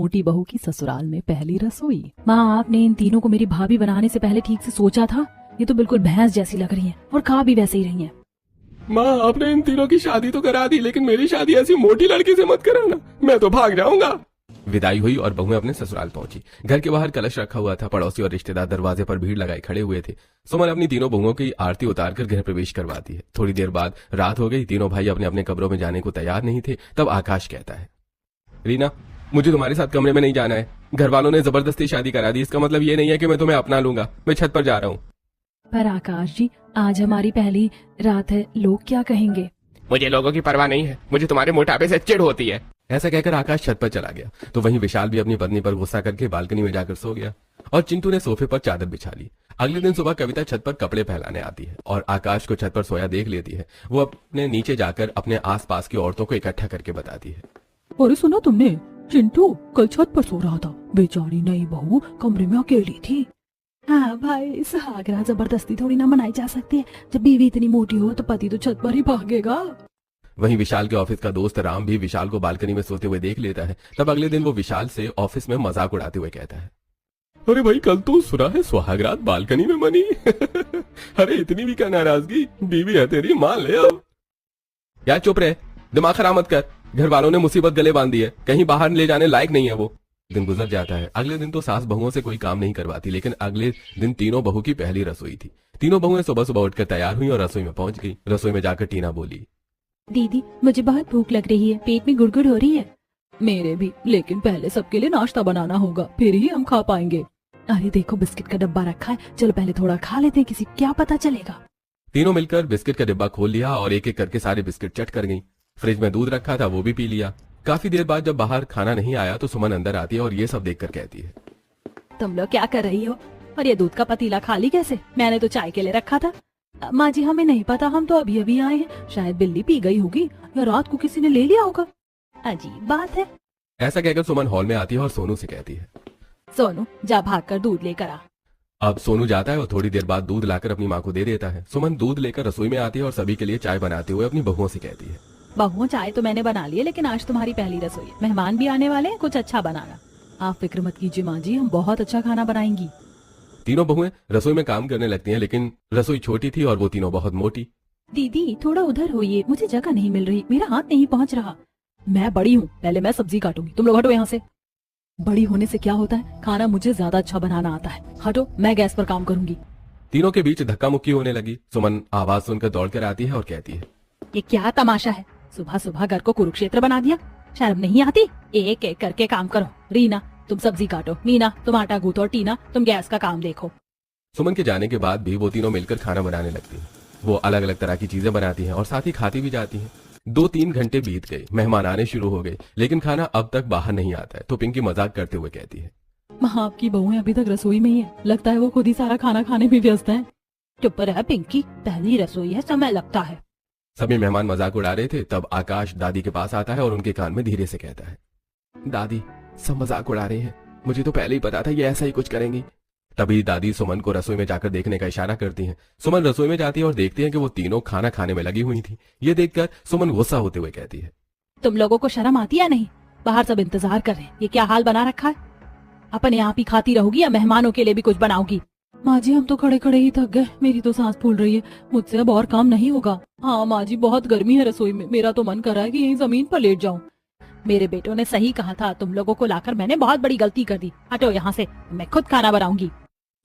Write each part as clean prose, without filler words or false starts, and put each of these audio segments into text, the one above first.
मोटी बहू की ससुराल में पहली रसोई। माँ, आपने इन तीनों को मेरी भाभी बनाने से पहले ठीक से सोचा था? ये तो बिल्कुल भैंस जैसी लग रही हैं और खा भी वैसे ही रही हैं। माँ, आपने इन तीनों की शादी तो करा दी, लेकिन मेरी शादी ऐसी मोटी लड़की से मत कराना, मैं तो भाग जाऊंगा। विदाई हुई और बहुएं अपने ससुराल पहुंची। घर के बाहर कलश रखा हुआ था। पड़ोसी और रिश्तेदार दरवाजे पर भीड़ लगाए खड़े हुए थे। सुमन अपनी तीनों बहुओं की आरती उतारकर गृह प्रवेश करवाती है। थोड़ी देर बाद रात हो गई। तीनों भाई अपने अपने कमरों में जाने को तैयार नहीं थे। तब आकाश कहता है, रीना, मुझे तुम्हारे साथ कमरे में नहीं जाना है। घर वालों ने जबरदस्ती शादी करा दी। इसका मतलब ये नहीं है कि मैं तुम्हें अपना लूंगा। मैं छत पर जा रहा हूँ। पर आकाश जी, आज हमारी पहली रात है, लोग क्या कहेंगे? मुझे लोगों की परवाह नहीं है, मुझे तुम्हारे मोटापे से चिढ़ होती है। ऐसा कहकर आकाश छत पर चला गया। तो वहीं विशाल भी अपनी पत्नी पर गुस्सा करके बालकनी में जाकर सो गया और चिंटू ने सोफे पर चादर बिछा ली। अगले दिन सुबह कविता छत पर कपड़े फैलाने आती है और आकाश को छत पर सोया देख लेती है। वो अपने नीचे जाकर अपने आसपास की औरतों को इकट्ठा करके बताती है, अरे सुना तुमने, चिंटू कल छत पर सो रहा था। बेचारी नई बहू कमरे में अकेली थी। हाँ भाई, सुहागरात जबरदस्ती थोड़ी ना मनाई जा सकती है। जब बीवी इतनी मोटी हो तो पति तो छत पर ही भागेगा। वहीं विशाल के ऑफिस का दोस्त राम भी विशाल को बालकनी में सोते हुए देख लेता है। तब अगले दिन वो विशाल से ऑफिस में मजाक उड़ाते हुए कहता है, अरे भाई, कल तो सुना है सुहागरात बालकनी में मनी। अरे इतनी भी क्या नाराजगी, बीवी है तेरी, मान ले अब। यार चुप रहे, दिमाग खराब मत कर। घर वालों ने मुसीबत गले बांध दी है, कहीं बाहर ले जाने लायक नहीं है वो। दिन गुजर जाता है। अगले दिन तो सास बहुओं से कोई काम नहीं करवाती, लेकिन अगले दिन तीनों बहू की पहली रसोई थी। तीनों बहुएं सुबह सुबह उठकर तैयार हुई और रसोई में पहुंच गई। रसोई में जाकर टीना बोली, दीदी, मुझे बहुत भूख लग रही है, पेट में गुड़गुड़ हो रही है। मेरे भी, लेकिन पहले सबके लिए नाश्ता बनाना होगा, फिर ही हम खा पाएंगे। अरे देखो, बिस्किट का डब्बा रखा है, चलो पहले थोड़ा खा लेते हैं, किसी क्या पता चलेगा। तीनों मिलकर बिस्किट का डिब्बा खोल लिया और एक एक करके सारे बिस्किट चट कर गईं। फ्रिज में दूध रखा था, वो भी पी लिया। काफी देर बाद जब बाहर खाना नहीं आया तो सुमन अंदर आती है और ये सब देखकर कहती है, तुम लोग क्या कर रही हो? और ये दूध का पतीला खाली कैसे? मैंने तो चाय के लिए रखा था। माँ जी, हमें नहीं पता, हम तो अभी अभी आए हैं। शायद बिल्ली पी गई होगी या रात को किसी ने ले लिया होगा। अजीब बात है। ऐसा कहकर सुमन हॉल में आती है और सोनू से कहती है, सोनू, जा भागकर दूध लेकर आ। अब सोनू जाता है और थोड़ी देर बाद दूध लाकर अपनी माँ को दे देता है। सुमन दूध लेकर रसोई में आती है और सभी के लिए चाय बनाते हुए अपनी बहुओं से कहती है, बहुओं, चाय तो मैंने बना ली है, लेकिन आज तुम्हारी पहली रसोई है। मेहमान भी आने वाले हैं, कुछ अच्छा बनाना। आप फिक्र मत कीजिए माँ जी, हम बहुत अच्छा खाना बनाएंगी। तीनों बहुएं रसोई में काम करने लगती हैं, लेकिन रसोई छोटी थी और वो तीनों बहुत मोटी। दीदी, थोड़ा उधर होइए, मुझे जगह नहीं मिल रही, मेरा हाथ नहीं पहुँच रहा। मैं बड़ी हूँ, पहले मैं सब्जी काटूंगी, तुम लोग हटो यहाँ से। बड़ी होने से क्या होता है, खाना मुझे ज्यादा अच्छा बनाना आता है। हटो, मैं गैस पर काम करूंगी। तीनों के बीच धक्का मुक्की होने लगी। सुमन आवाज सुनकर दौड़कर आती है और कहती है, ये क्या तमाशा है? सुबह सुबह घर को कुरुक्षेत्र बना दिया। शर्म नहीं आती? एक एक करके काम करो। रीना, तुम सब्जी काटो, मीना तुम आटा गूंथो, और टीना तुम गैस का काम देखो। सुमन के जाने के बाद भी वो तीनों मिलकर खाना बनाने लगती हैं। वो अलग अलग तरह की चीजें बनाती हैं और साथ ही खाती भी जाती हैं। 2-3 घंटे बीत गए, मेहमान आने शुरू हो गए, लेकिन खाना अब तक बाहर नहीं आता है। तो पिंकी मजाक करते हुए कहती है, माँ, आपकी बहुएं अभी तक रसोई में ही है, लगता है वो खुद ही सारा खाना खाने में व्यस्त है। चुप रह पिंकी, पहली रसोई है, समय लगता है। सभी मेहमान मजाक उड़ा रहे थे। तब आकाश दादी के पास आता है और उनके कान में धीरे से कहता है, दादी, सब मजाक उड़ा रहे हैं, मुझे तो पहले ही पता था ये ऐसा ही कुछ करेंगी। तभी दादी सुमन को रसोई में जाकर देखने का इशारा करती हैं। सुमन रसोई में जाती है और देखती है कि वो तीनों खाना खाने में लगी हुई थी। ये देखकर सुमन गुस्सा होते हुए कहती है, तुम लोगों को शर्म आती है नहीं? बाहर सब इंतजार कर रहे हैं, ये क्या हाल बना रखा है? अपने आप ही खाती रहोगी या मेहमानों के लिए भी कुछ बनाओगी? माँ जी, हम तो खड़े खड़े ही थक गए, मेरी तो सांस फूल रही है, मुझसे अब और काम नहीं होगा। हाँ माँ जी, बहुत गर्मी है रसोई में, मेरा तो मन कर रहा है कि यहीं जमीन पर लेट जाऊं। मेरे बेटों ने सही कहा था, तुम लोगों को लाकर मैंने बहुत बड़ी गलती कर दी। हटो यहाँ से, मैं खुद खाना बनाऊंगी।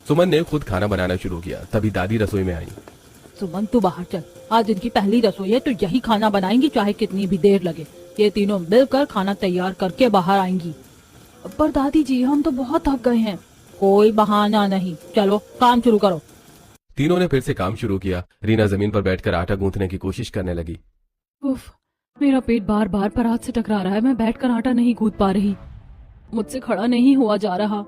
सुमन ने खुद खाना बनाना शुरू किया। तभी दादी रसोई में आई। सुमन, तू बाहर चल, आज इनकी पहली रसोई है तो यही खाना बनाएंगी, चाहे कितनी भी देर लगे। ये तीनों मिलकर खाना तैयार करके बाहर आएंगी। पर दादी जी, हम तो बहुत थक गए हैं। कोई बहाना नहीं, चलो काम शुरू करो। तीनों ने फिर से काम शुरू किया। रीना जमीन पर बैठकर आटा गूंथने की कोशिश करने लगी। उफ, मेरा पेट बार बार परात से टकरा रहा है, मैं बैठकर आटा नहीं गूंथ पा रही, मुझसे खड़ा नहीं हुआ जा रहा।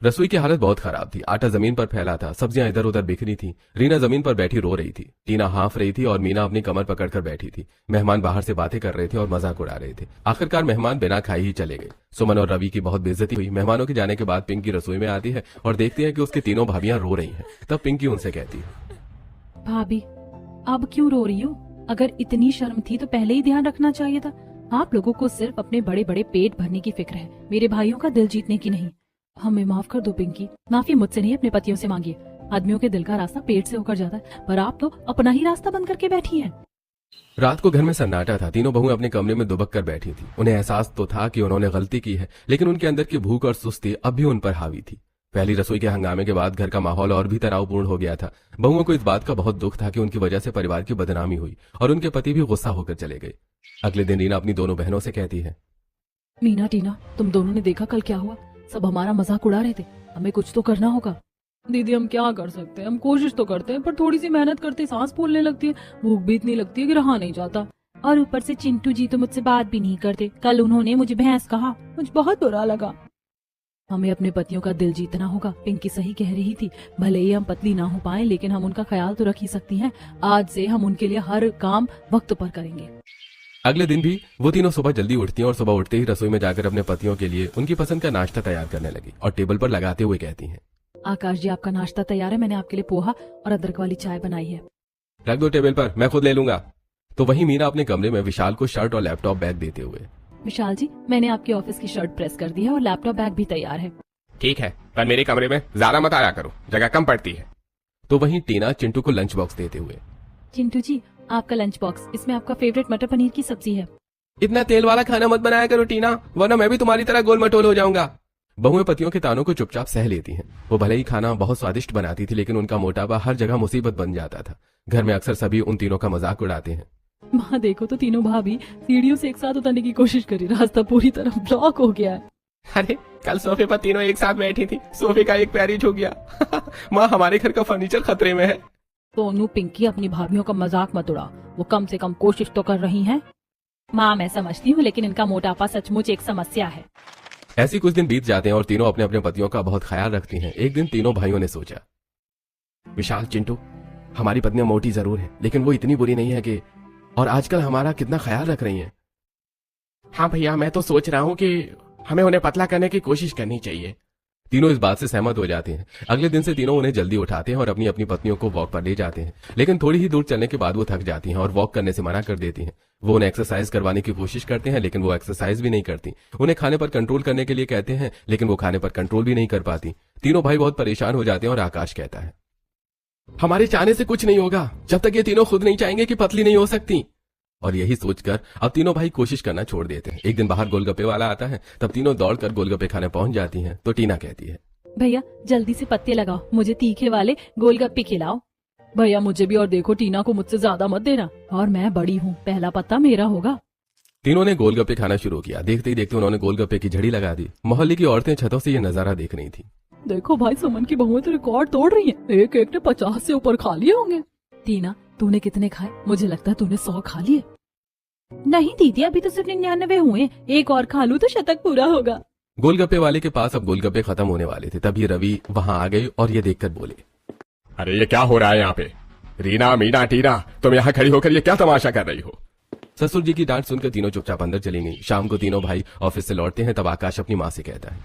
रसोई की हालत बहुत खराब थी। आटा जमीन पर फैला था, सब्जियां इधर उधर बिखरी थी। रीना जमीन पर बैठी रो रही थी। टीना हाफ रही थी और मीना अपनी कमर पकड़कर बैठी थी। मेहमान बाहर से बातें कर रहे थे और मजाक उड़ा रहे थे। आखिरकार मेहमान बिना खाए ही चले गए। सुमन और रवि की बहुत बेइज्जती हुई। मेहमानों के जाने के बाद पिंकी रसोई में आती है और देखती है कि उसकी तीनों भाभियां रो रही हैं। तब पिंकी उनसे कहती है, भाभी, अब क्यों रो रही हो? अगर इतनी शर्म थी तो पहले ही ध्यान रखना चाहिए था। आप लोगों को सिर्फ अपने बड़े बड़े पेट भरने की फिक्र है, मेरे भाइयों का दिल जीतने की नहीं। हमें माफ कर दो पिंकी, माफी मुझसे नहीं अपने पतियों से मांगिए। आदमियों के दिल का रास्ता पेट से होकर जाता है, पर आप तो अपना ही रास्ता बंद करके बैठी हैं। रात को घर में सन्नाटा था। तीनों बहुएं अपने कमरे में दुबक कर बैठी थी। उन्हें एहसास तो था कि उन्होंने गलती की है, लेकिन उनके अंदर की भूख और सुस्ती अब भी उन पर हावी थी। पहली रसोई के हंगामे के बाद घर का माहौल और भी तनावपूर्ण हो गया था। बहुओं को इस बात का बहुत दुख था कि उनकी वजह से परिवार की बदनामी हुई और उनके पति भी गुस्सा होकर चले गए। अगले दिन रीना अपनी दोनों बहनों से कहती है, मीना टीना, तुम दोनों ने देखा कल क्या हुआ? सब हमारा मजाक उड़ा रहे थे। हमें कुछ तो करना होगा। दीदी हम क्या कर सकते हैं, हम कोशिश तो करते हैं, पर थोड़ी सी मेहनत करते सांस फूलने लगती है, भूख भी इतनी लगती है कि रहा नहीं जाता। और ऊपर से चिंटू जी तो मुझसे बात भी नहीं करते। कल उन्होंने मुझे भैंस कहा, मुझे बहुत बुरा लगा। हमें अपने पतियों का दिल जीतना होगा। पिंकी सही कह रही थी, भले ही हम पतली ना हो पाए, लेकिन हम उनका ख्याल तो रख ही सकती हैं। आज से हम उनके लिए हर काम वक्त पर करेंगे। अगले दिन भी वो तीनों सुबह जल्दी उठती हैं और सुबह उठते ही रसोई में जाकर अपने पतियों के लिए उनकी पसंद का नाश्ता तैयार करने लगी और टेबल पर लगाते हुए कहती हैं, आकाश जी आपका नाश्ता तैयार है, मैंने आपके लिए पोहा और अदरक वाली चाय बनाई है। रख दो टेबल पर, मैं खुद ले लूंगा। तो वहीं मीना अपने कमरे में विशाल को शर्ट और लैपटॉप बैग देते हुए, विशाल जी मैंने आपके ऑफिस की शर्ट प्रेस कर दी है और लैपटॉप बैग भी तैयार है। ठीक है, पर मेरे कमरे में ज्यादा मत आया करो, जगह कम पड़ती है। तो वहीं टीना चिंटू को लंच बॉक्स देते हुए, चिंटू जी आपका लंच बॉक्स, इसमें आपका फेवरेट मटर पनीर की सब्जी है। इतना तेल वाला खाना मत बनाया करो टीना, वरना मैं भी तुम्हारी तरह गोल मटोल हो जाऊंगा। बहुएं पतियों के तानों को चुपचाप सह लेती हैं। वो भले ही खाना बहुत स्वादिष्ट बनाती थी, लेकिन उनका मोटापा हर जगह मुसीबत बन जाता था। घर में अक्सर सभी उन तीनों का मजाक उड़ाते हैं। वहाँ देखो तो तीनों भाभी सीढ़ियों से एक साथ उतरने की कोशिश करी, रास्ता पूरी तरह ब्लॉक हो गया है। अरे कल सोफे पर तीनों एक साथ बैठी थी, सोफे का एक पैर ही झुक गया। माँ हमारे घर का फर्नीचर खतरे में है। सोनू पिंकी अपनी भाभीियों का मजाक मत उड़ा, वो कम से कम कोशिश तो कर रही हैं। माँ मैं समझती हूँ, लेकिन इनका मोटापा सचमुच एक समस्या है। ऐसी कुछ दिन बीत जाते हैं और तीनों अपने अपने पतियों का बहुत ख्याल रखती हैं। एक दिन तीनों भाइयों ने सोचा, विशाल चिंटू हमारी पत्नियां मोटी जरूर है, लेकिन वो इतनी बुरी नहीं है कि, और आजकल हमारा कितना ख्याल रख रही हैं। हाँ भैया, मैं तो सोच रहा हूँ कि हमें उन्हें पतला करने की कोशिश करनी चाहिए। तीनों इस बात से सहमत हो जाते हैं। अगले दिन से तीनों उन्हें जल्दी उठाते हैं और अपनी अपनी पत्नियों को वॉक पर ले जाते हैं, लेकिन थोड़ी ही दूर चलने के बाद वो थक जाती हैं और वॉक करने से मना कर देती हैं। वो उन्हें एक्सरसाइज करवाने की कोशिश करते हैं, लेकिन वो एक्सरसाइज भी नहीं करती। उन्हें खाने पर कंट्रोल करने के लिए कहते हैं, लेकिन वो खाने पर कंट्रोल भी नहीं कर पाती। तीनों भाई बहुत परेशान हो जाते हैं और आकाश कहता है, हमारे चाहने से कुछ नहीं होगा, जब तक ये तीनों खुद नहीं चाहेंगे कि पतली नहीं हो सकती। और यही सोचकर अब तीनों भाई कोशिश करना छोड़ देते हैं। एक दिन बाहर गोलगप्पे वाला आता है, तब तीनों दौड़कर गोलगप्पे खाने पहुंच जाती हैं। तो टीना कहती है, भैया जल्दी से पत्ते लगाओ, मुझे तीखे वाले गोलगप्पे खिलाओ। भैया मुझे भी, और देखो टीना को मुझसे ज्यादा मत देना, और मैं बड़ी हूँ, पहला पत्ता मेरा होगा। तीनों ने गोलगप्पे खाना शुरू किया। देखते ही देखते उन्होंने गोलगप्पे की झड़ी लगा दी। मोहल्ले की औरतें छतों से ये नजारा देख रही थी। देखो भाई, सुमन की बहुएं तो रिकॉर्ड तोड़ रही हैं। एक एक ने 50 से ऊपर खा लिए होंगे। टीना तूने कितने खाए? मुझे लगता है तूने 100 खा लिए। नहीं दीदी, अभी तो सिर्फ 99 हुए, एक और खा लूं तो शतक पूरा होगा। गोलगप्पे वाले के पास अब गोलगप्पे खत्म होने वाले थे, तभी रवि वहां आ गई और ये देखकर बोले, अरे ये क्या हो रहा है यहाँ पे? रीना, मीना, टीना, तुम यहाँ खड़ी होकर ये क्या तमाशा कर रही हो? ससुर जी की डांट सुनकर तीनों चुपचाप अंदर चली गई। शाम को तीनों भाई ऑफिस से लौटते हैं, तब आकाश अपनी माँ से कहता है,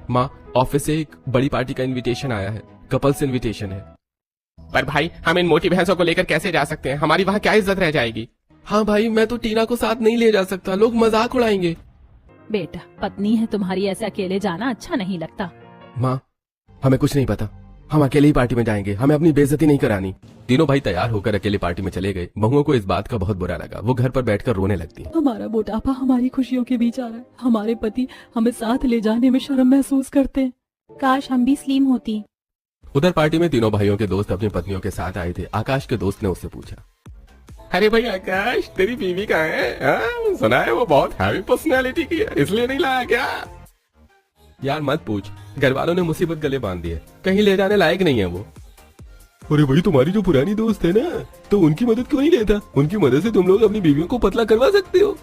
माँ ऑफिस से एक बड़ी पार्टी का इनविटेशन आया है, कपल्स इनविटेशन है। पर भाई हम इन मोटी भैंसों को लेकर कैसे जा सकते हैं? हमारी वहाँ क्या इज्जत रह जाएगी? हाँ भाई, मैं तो टीना को साथ नहीं ले जा सकता, लोग मजाक उड़ाएंगे। बेटा पत्नी है तुम्हारी, ऐसे अकेले जाना अच्छा नहीं लगता। माँ हमें कुछ नहीं पता, हम अकेले ही पार्टी में जाएंगे, हमें अपनी बेइज्जती नहीं करानी। तीनों भाई तैयार होकर अकेले पार्टी में चले गए। बहुओं को इस बात का बहुत बुरा लगा। वो घर पर बैठकर रोने लगती हैं। हमारा मोटापा हमारी खुशियों के बीच आ रहा है, हमारे पति हमें साथ ले जाने में शर्म महसूस करते हैं। काश हम भी स्लिम होती। उधर पार्टी में तीनों भाइयों के दोस्त अपनी पत्नियों के साथ आए थे। आकाश के दोस्त ने उससे पूछा, अरे भाई आकाश, तेरी बीवी कहाँ है? हाँ? सुना है वो बहुत हैवी पर्सनैलिटी की है, इसलिए नहीं लाया क्या? यार मत पूछ, घर वालों ने मुसीबत गले बांध दी है, कहीं ले जाने लायक नहीं है वो। अरे भाई, तुम्हारी जो पुरानी दोस्त है ना, तो उनकी मदद क्यों नहीं लेता? उनकी मदद से तुम लोग अपनी बीवियों को पतला करवा सकते हो।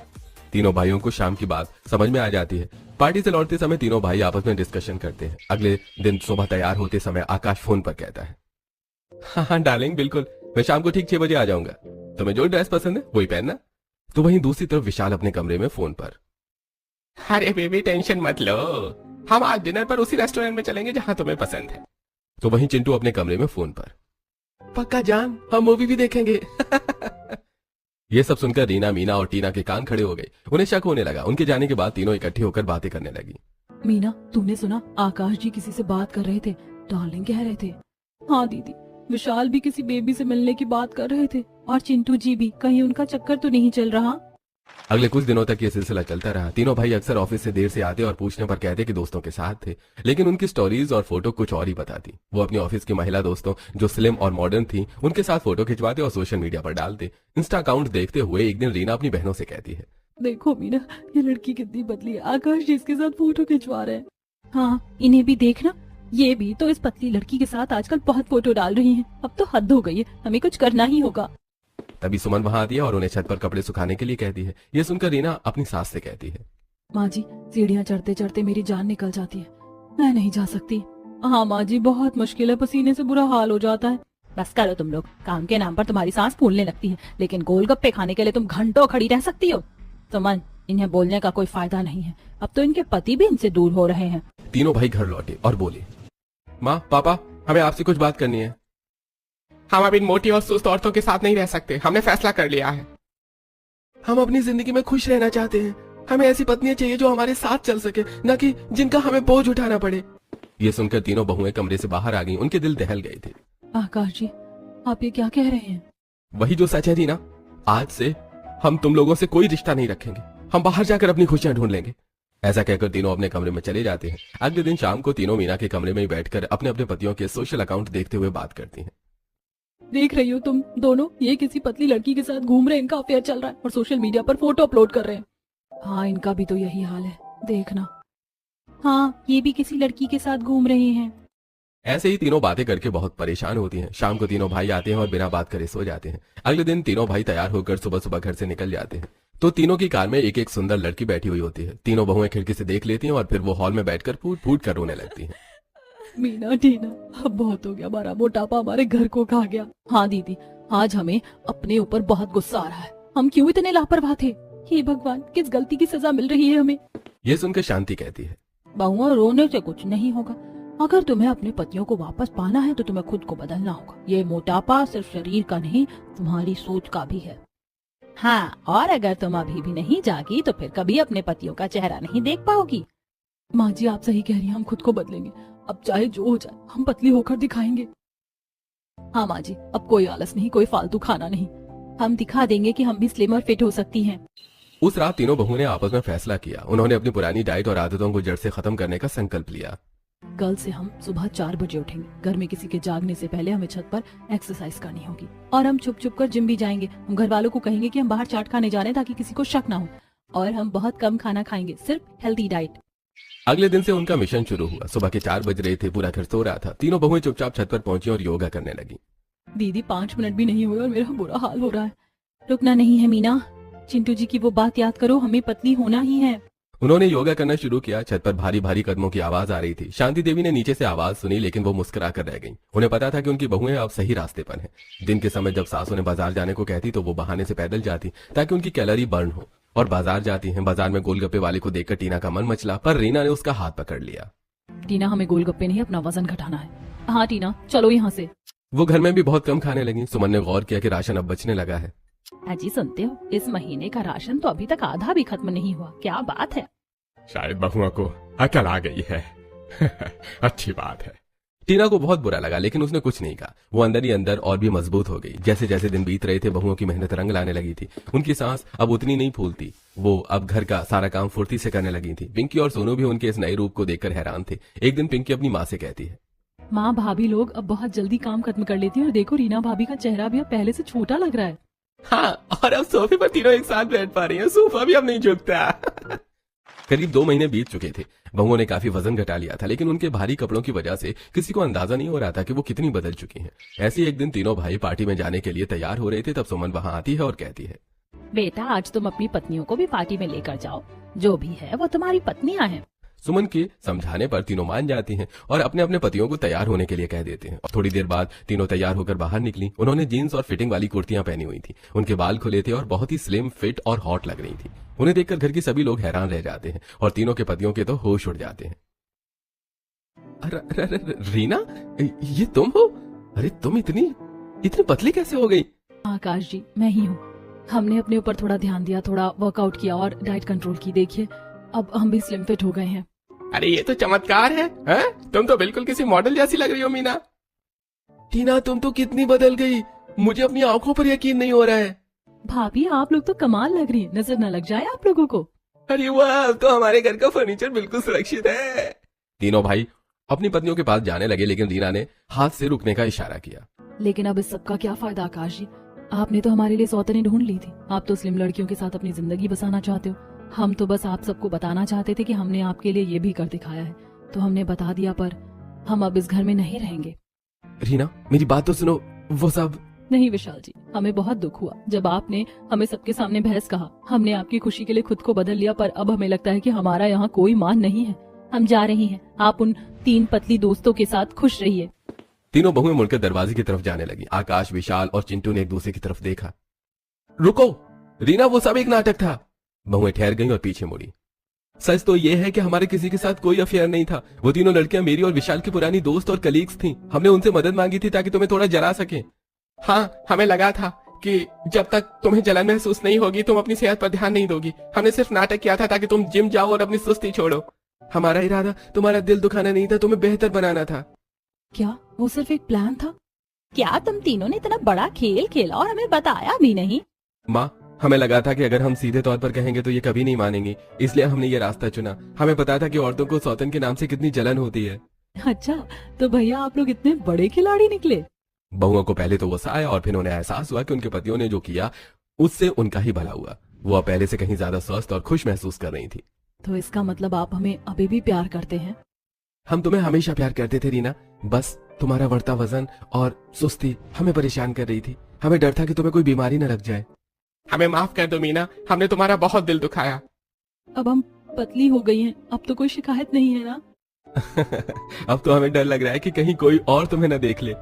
तीनों भाइयों को शाम की बात समझ में आ जाती है। पार्टी से लौटते समय तीनों भाई आपस में डिस्कशन करते हैं। अगले दिन सुबह तैयार होते समय आकाश फोन पर कहता है, हाँ डार्लिंग बिल्कुल, मैं शाम को ठीक 6 बजे आ जाऊंगा, तुम्हें जो ड्रेस पसंद है वही पहनना। तो वहीं दूसरी तरफ विशाल अपने कमरे में फोन पर, अरे बेबी टेंशन मत लो, हम आज डिनर पर उसी रेस्टोरेंट में चलेंगे जहाँ तुम्हें पसंद है। तो वहीं चिंटू अपने कमरे में फोन पर, पक्का जान, हम मूवी भी देखेंगे। ये सब सुनकर रीना, मीना और टीना के कान खड़े हो गए। उन्हें शक होने लगा। उनके जाने के बाद तीनों इकट्ठी होकर बातें करने लगी। मीना, तूने सुना आकाश जी किसी से बात कर रहे थे, डार्लिंग कह रहे थे। हाँ दीदी, विशाल भी किसी बेबी से मिलने की बात कर रहे थे, और चिंटू जी भी, कहीं उनका चक्कर तो नहीं चल रहा। अगले कुछ दिनों तक ये सिलसिला चलता रहा। तीनों भाई अक्सर ऑफिस से देर से आते और पूछने पर कहते कि दोस्तों के साथ थे, लेकिन उनकी स्टोरीज और फोटो कुछ और ही बताती। वो अपनी ऑफिस की महिला दोस्तों जो स्लिम और मॉडर्न थी, उनके साथ फोटो खिंचवाते और सोशल मीडिया पर डालते। इंस्टा अकाउंट देखते हुए एक दिन रीना अपनी बहनों से कहती है, देखो मीना, ये लड़की कितनी बदली है, आकाश जी इसके साथ फोटो खिंचवा रहे हैं। हाँ, इन्हें भी देखना, ये भी तो इस पतली लड़की के साथ आजकल बहुत फोटो डाल रही हैं। अब तो हद हो गई है, हमें कुछ करना ही होगा। तभी सुमन वहां आती है और उन्हें छत पर कपड़े सुखाने के लिए कहती है। ये सुनकर रीना अपनी सास से कहती है, माँ जी, सीढ़ियाँ चढ़ते चढ़ते मेरी जान निकल जाती है, मैं नहीं जा सकती। हाँ माँ जी, बहुत मुश्किल है, पसीने से बुरा हाल हो जाता है। बस करो तुम लोग, काम के नाम पर तुम्हारी सांस फूलने लगती है, लेकिन गोलगप्पे खाने के लिए तुम घंटों खड़ी रह सकती हो। सुमन, इन्हें बोलने का कोई फायदा नहीं है, अब तो इनके पति भी इनसे दूर हो रहे हैं। तीनों भाई घर लौटे और बोले, माँ, पापा, हमें आपसे कुछ बात करनी है। हम अब इन मोटी और सुस्त औरतों के साथ नहीं रह सकते, हमने फैसला कर लिया है। हम अपनी जिंदगी में खुश रहना चाहते हैं। हमें ऐसी पत्नियां चाहिए जो हमारे साथ चल सके, न कि जिनका हमें बोझ उठाना पड़े। ये सुनकर तीनों बहुएं कमरे से बाहर आ गईं। उनके दिल दहल गए थे। आकाश जी, आप ये क्या कह रहे हैं? वही जो सच है रीना, आज से हम तुम लोगों से कोई रिश्ता नहीं रखेंगे। हम बाहर जाकर अपनी खुशियां ढूंढ लेंगे। ऐसा कहकर तीनों अपने कमरे में चले जाते हैं। अगले दिन शाम को तीनों मीना के कमरे में ही बैठकर अपने अपने पतियों के सोशल अकाउंट देखते हुए बात करती हैं। देख रही हो तुम दोनों, ये किसी पतली लड़की के साथ घूम रहे हैं, इनका अफेयर चल रहा है और सोशल मीडिया पर फोटो अपलोड कर रहे हैं। हाँ, इनका भी तो यही हाल है, देखना। हाँ, ये भी किसी लड़की के साथ घूम रहे हैं। ऐसे ही तीनों बातें करके बहुत परेशान होती हैं। शाम को तीनों भाई आते हैं और बिना बात करे सो जाते हैं। अगले दिन तीनों भाई तैयार होकर सुबह सुबह घर से निकल जाते हैं। तो तीनों की कार में एक एक सुंदर लड़की बैठी हुई होती है। तीनों बहुएं खिड़की से देख लेती हैं और फिर वो हॉल में बैठकर फूट फूट कर रोने लगती हैं। मीना, टीना, अब बहुत हो गया, हमारा मोटापा हमारे घर को खा गया। हाँ दीदी, आज हमें अपने ऊपर बहुत गुस्सा आ रहा है। हम क्यों इतने लापरवाह थे? हे भगवान, किस गलती की सजा मिल रही है हमें? ये सुनकर शांति कहती है, बहुआ, रोने से कुछ नहीं होगा। अगर तुम्हें अपने पतियों को वापस पाना है तो तुम्हें खुद को बदलना होगा। ये मोटापा सिर्फ शरीर का नहीं, तुम्हारी सोच का भी है। हाँ, और अगर तुम अभी भी नहीं जागी तो फिर कभी अपने पतियों का चेहरा नहीं देख पाओगी। माँ जी, आप सही कह रही हैं, हम खुद को बदलेंगे। अब चाहे जो हो जाए, हम पतली होकर दिखाएंगे। हाँ माँ जी, अब कोई आलस नहीं, कोई फालतू खाना नहीं। हम दिखा देंगे कि हम भी स्लिम और फिट हो सकती हैं। उस रात तीनों बहुओं ने आपस में फैसला किया। उन्होंने अपनी पुरानी डाइट और आदतों को जड़ से खत्म करने का संकल्प लिया। कल से हम सुबह 4 बजे उठेंगे। घर में किसी के जागने से पहले हमें छत पर एक्सरसाइज करनी होगी, और हम छुप छुप कर जिम भी जाएंगे। हम घर वालों को कहेंगे कि हम बाहर चाट खाने जा रहे हैं ताकि किसी को शक ना हो, और हम बहुत कम खाना खाएंगे, सिर्फ हेल्दी डाइट। अगले दिन से उनका मिशन शुरू हुआ। सुबह के 4 बज रहे थे, पूरा घर सो रहा था। तीनों बहुएं चुपचाप छत पर पहुंची और योगा करने लगी। दीदी, 5 मिनट भी नहीं हुए और मेरा बुरा हाल हो रहा है। रुकना नहीं है मीना, चिंटू जी की वो बात याद करो, हमें पतली होना ही है। उन्होंने योगा करना शुरू किया। छत पर भारी भारी कदमों की आवाज आ रही थी। शांति देवी ने नीचे से आवाज सुनी, लेकिन वो मुस्कुरा कर रह गई। उन्हें पता था कि उनकी बहुएं अब सही रास्ते पर हैं। दिन के समय जब सास उन्हें बाजार जाने को कहती तो वो बहाने से पैदल जाती ताकि उनकी कैलोरी बर्न हो, और बाजार जाती हैं। बाजार में गोलगप्पे वाले को देखकर टीना का मन मचला, पर रीना ने उसका हाथ पकड़ लिया। टीना, हमें गोलगप्पे नहीं, अपना वजन घटाना है। हाँ टीना, चलो यहाँ से। वो घर में भी बहुत कम खाने लगी। सुमन ने गौर किया कि राशन अब बचने लगा है। अजी, सुनते हो, इस महीने का राशन तो अभी तक आधा भी खत्म नहीं हुआ। क्या बात है? शायद बहुओं को अकल आ गई है। अच्छी बात है। टीना को बहुत बुरा लगा, लेकिन उसने कुछ नहीं कहा। वो अंदर ही अंदर और भी मजबूत हो गई। जैसे जैसे दिन बीत रहे थे, बहुओं की मेहनत रंग लाने लगी थी। उनकी सांस अब उतनी नहीं फूलती। वो अब घर का सारा काम फुर्ती से करने लगी थी। पिंकी और सोनू भी उनके इस नए रूप को देखकर हैरान थे। एक दिन पिंकी अपनी माँ से कहती है, माँ, भाभी लोग अब बहुत जल्दी काम खत्म कर लेती हैं, और देखो रीना भाभी का चेहरा भी अब पहले से छोटा लग रहा है। हाँ, और अब सोफे पर तीनों एक साथ बैठ पा रही हैं। सोफा भी अब नहीं झुकता। करीब 2 महीने बीत चुके थे। बहुओं ने काफी वजन घटा लिया था, लेकिन उनके भारी कपड़ों की वजह से किसी को अंदाजा नहीं हो रहा था कि वो कितनी बदल चुकी हैं। ऐसे ही एक दिन तीनों भाई पार्टी में जाने के लिए तैयार हो रहे थे, तब सुमन वहां आती है और कहती है, बेटा, आज तुम अपनी पत्नियों को भी पार्टी में लेकर जाओ। जो भी है वो तुम्हारी पत्नियां हैं। सुमन के समझाने पर तीनों मान जाती हैं और अपने अपने पतियों को तैयार होने के लिए कह देते हैं। और थोड़ी देर बाद तीनों तैयार होकर बाहर निकली। उन्होंने जीन्स और फिटिंग वाली कुर्तियां पहनी हुई थी। उनके बाल खुले थे और बहुत ही स्लिम, फिट और हॉट लग रही थी। उन्हें देखकर घर के सभी लोग हैरान रह जाते हैं और तीनों के पतियों के तो होश उड़ जाते हैं। रीना, ये तुम हो? अरे तुम इतनी पतली कैसे हो गई? आकाश जी, मैं ही हूँ। हमने अपने ऊपर थोड़ा ध्यान दिया, थोड़ा वर्कआउट किया और डाइट कंट्रोल की। देखिए अब हम भी स्लिम फिट हो गए हैं। अरे ये तो चमत्कार है, हैं? तुम तो बिल्कुल किसी मॉडल जैसी लग रही हो मीना। टीना तुम तो कितनी बदल गई, मुझे अपनी आंखों पर यकीन नहीं हो रहा है। भाभी आप लोग तो कमाल लग रही है, नजर न लग जाए आप लोगों को। अरे वाह, अब तो हमारे घर का फर्नीचर बिल्कुल सुरक्षित है। तीनों भाई अपनी पत्नियों के पास जाने लगे, लेकिन रीना ने हाथ से रुकने का इशारा किया। लेकिन अब इस सब का क्या फायदा आकाश जी, आपने तो हमारे लिए सौतने ढूंढ ली थी। आप तो स्लिम लड़कियों के साथ अपनी जिंदगी बसाना चाहते हो। हम तो बस आप सबको बताना चाहते थे कि हमने आपके लिए ये भी कर दिखाया है, तो हमने बता दिया, पर हम अब इस घर में नहीं रहेंगे। रीना मेरी बात तो सुनो, वो सब नहीं विशाल जी, हमें बहुत दुख हुआ जब आपने हमें सबके सामने बहस कहा। हमने आपकी खुशी के लिए खुद को बदल लिया, पर अब हमें लगता है कि हमारा यहाँ कोई मान नहीं है। हम जा रही हैं, आप उन 3 पतली दोस्तों के साथ खुश रहिए। तीनों बहुएं मुड़कर दरवाजे की तरफ जाने लगी। आकाश, विशाल और चिंटू ने एक दूसरे की तरफ देखा। रुको रीना, वो सब एक नाटक था। बहुएं ठहर गईं और पीछे मुड़ी। सच तो ये है कि हमारे किसी के साथ कोई अफेयर नहीं था। वो तीनों लड़कियां मेरी और विशाल की पुरानी दोस्त और कलीग्स थीं। हमने उनसे मदद मांगी थी ताकि तुम्हें थोड़ा जला सके। हाँ, हमें लगा था कि जब तक तुम्हें जलन महसूस नहीं होगी तुम अपनी सेहत पर ध्यान नहीं दोगी। हमने सिर्फ नाटक किया था ताकि तुम जिम जाओ और अपनी सुस्ती छोड़ो। हमारा इरादा तुम्हारा दिल दुखाना नहीं था, तुम्हें बेहतर बनाना था। क्या वो सिर्फ एक प्लान था? क्या तुम तीनों ने इतना बड़ा खेल खेला और हमें बताया भी नहीं? माँ, हमें लगा था कि अगर हम सीधे तौर पर कहेंगे तो ये कभी नहीं मानेंगी, इसलिए हमने ये रास्ता चुना। हमें पता था कि औरतों को सौतन के नाम से कितनी जलन होती है। अच्छा, तो भैया आप लोग इतने बड़े खिलाड़ी निकले। बहुओं को पहले तो गुस्सा आया और फिर उन्हें एहसास हुआ कि उनके पतियों ने जो किया उससे उनका ही भला हुआ। वो अब पहले से कहीं ज्यादा स्वस्थ और खुश महसूस कर रही थी। तो इसका मतलब आप हमें अभी भी प्यार करते हैं? हम तुम्हें हमेशा प्यार करते थे रीना, बस तुम्हारा बढ़ता वजन और सुस्ती हमें परेशान कर रही थी। हमें डर था कि तुम्हें कोई बीमारी न लग जाए। हमें माफ कर दो मीना, हमने तुम्हारा बहुत दिल दुखाया। अब हम पतली हो गई हैं, अब तो कोई शिकायत नहीं है ना? अब तो हमें डर लग रहा है कि कहीं कोई और तुम्हें न देख ले।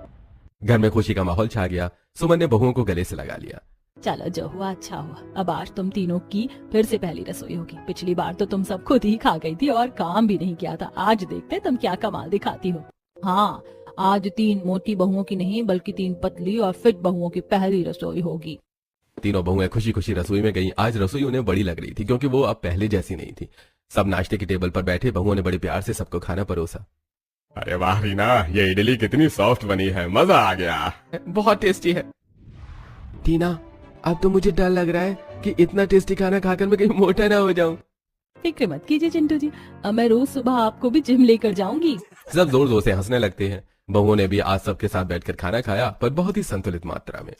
घर में खुशी का माहौल छा गया। सुमन ने बहुओं को गले से लगा लिया। चलो जो हुआ अच्छा हुआ। अब आज तुम तीनों की फिर से पहली रसोई होगी। पिछली बार तो तुम सब खुद ही खा गई थी और काम भी नहीं किया था। आज देखते तुम क्या कमाल दिखाती हो। हाँ, आज 3 मोटी बहुओं की नहीं बल्कि 3 पतली और फिट बहुओं की पहली रसोई होगी। तीनों बहुएं खुशी खुशी रसोई में गईं। आज रसोई उन्हें बड़ी लग रही थी क्योंकि वो अब पहले जैसी नहीं थी। सब नाश्ते की टेबल पर बैठे। बहुओं ने बड़े प्यार से सबको खाना परोसा। अरे वाह रीना, ये इडली कितनी सॉफ्ट बनी है, मजा आ गया। बहुत टेस्टी है। टीना, अब तो मुझे डर लग रहा है कि इतना टेस्टी खाना खाकर मैं कहीं मोटा ना हो जाऊं। फिक्र मत कीजिए चिंटू जी, अब मैं रोज सुबह आपको भी जिम लेकर जाऊंगी। सब जोर जोर से हंसने लगते हैं। बहुओं ने भी आज सबके साथ बैठकर खाना खाया, पर बहुत ही संतुलित मात्रा में।